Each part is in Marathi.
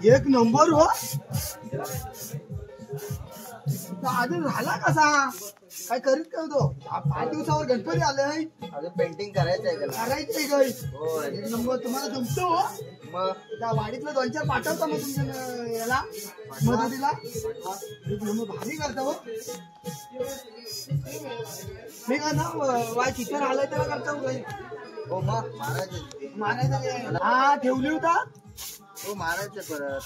एक नंबर हो. अजून झाला कसा काय करीत काय तो 5 दिवसावर गणपती आलाय. अजून पेंटिंग करायचंय करायचंय काय. एक नंबर तुम्हाला जमतो. मग त्या वाडीतलं 2-4 पाठवता मग तुमच्या याला मदतीला. एक नंबर भारी करता हो. मी का ना वाय चिकन आलाय त्याला करता काही. हो मग मारायचं हा ठेवली होता. हो मारायचं परत.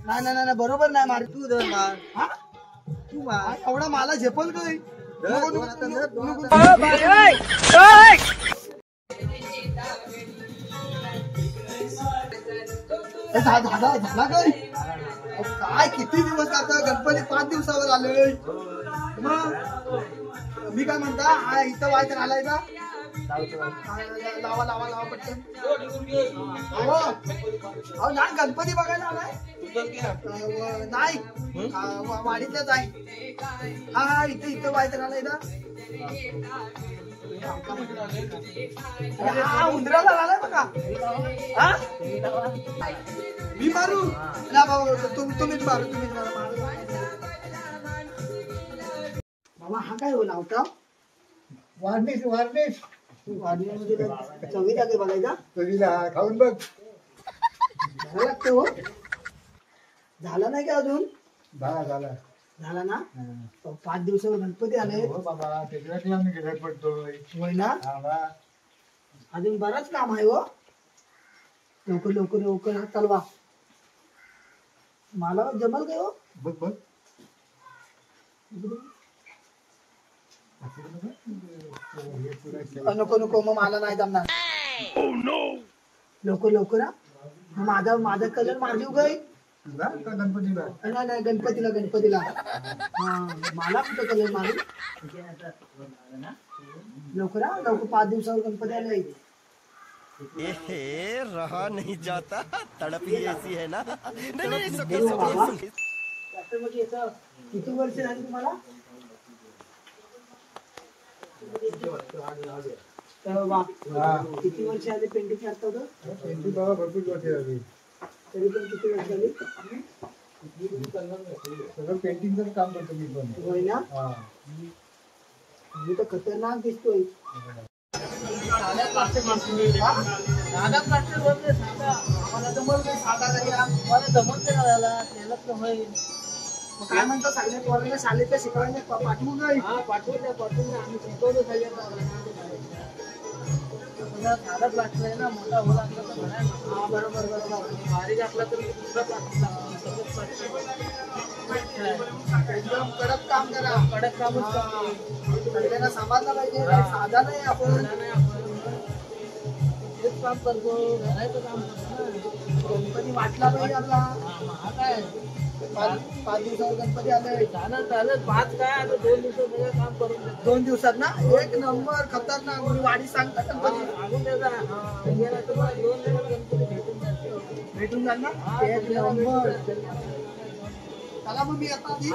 नाही बरोबर नाही मार. तू धर मार. हा तू मार. एवढा मला झेपल काय. झाला काय. काय किती दिवस आता गणपती 5 दिवसावर आले. मी काय म्हणता हा इथं व्हायचं आलाय का. लावा पटकन. हो नाही गणपती बघायला आलाय. नाही वाडीतल्याच आहे. हा इथं व्हायचं आलाय ना. हा उंदराला आलाय बघा. हा मी मारू ना बाबा. तुम्हीच मारू. बाबा हा काय हो लावता. वार्निश चवीला काय बघायचा. चवीला खाऊन बघ. झाला लागतं हो. झाला नाही का अजून. झाला ना. 5 दिवसावर गणपती आले. बाबा त्याच्यावर पडतोय. होय ना. अजून बराच काम आहे हो. लवकर चालवा. मला जमल काय हो. बघ नको मग मला नाही जमणार. लवकर माझा कलर मारली काय. गणपतीला नाही गणपतीला. हा मला कुठं कलर मारू. लवकर 5 दिवसावर गणपती आले. रहा नहीं जाता. तड़प ही ऐसी है ना. किती वर्ष झाली तुम्हाला. किती वर्ष आधी पेंटिंग करता होतं. पेंटिंग बाबा भरपूर वर्ष झाली. तरी पण किती वर्ष झाली. सगळं पेंटिंगचं काम करतो मी पण. होय ना. मी तर खतरनाक दिसतोय. साधा प्लास्टिक आम्हाला जमत नाही. मला जमत नाही घालायला. त्यालाच होईल. काय म्हणतो सगळ्या पोरांना शाळेत शिकवायला पाठवू नाही. पाठवून द्या आम्ही शिकवतो साधा प्लास्टर आहे ना. मोठा हो लागला तर म्हणा. हा बरोबर बारीक असला तर दुसरा प्लास्टर. एकदम कडक काम करा. कडक कामच सगळ्यांना समजलं पाहिजे. साधा नाही आपण हेच काम करतो. घरायचं काम करतो. गणपती वाटला पाहिजे आपला. हा काय 5 दिवसावर गणपती आले. झालं 5 काय आता 2 दिवसात सगळं काम करून 2 दिवसात ना. एक नंबर खतरनाक. मी वाडी सांगता गणपती सांगून द्यायचा. 2 दिवसात गणपती भेटून जाल ना. एक नंबर. चला मग मी आता आधी.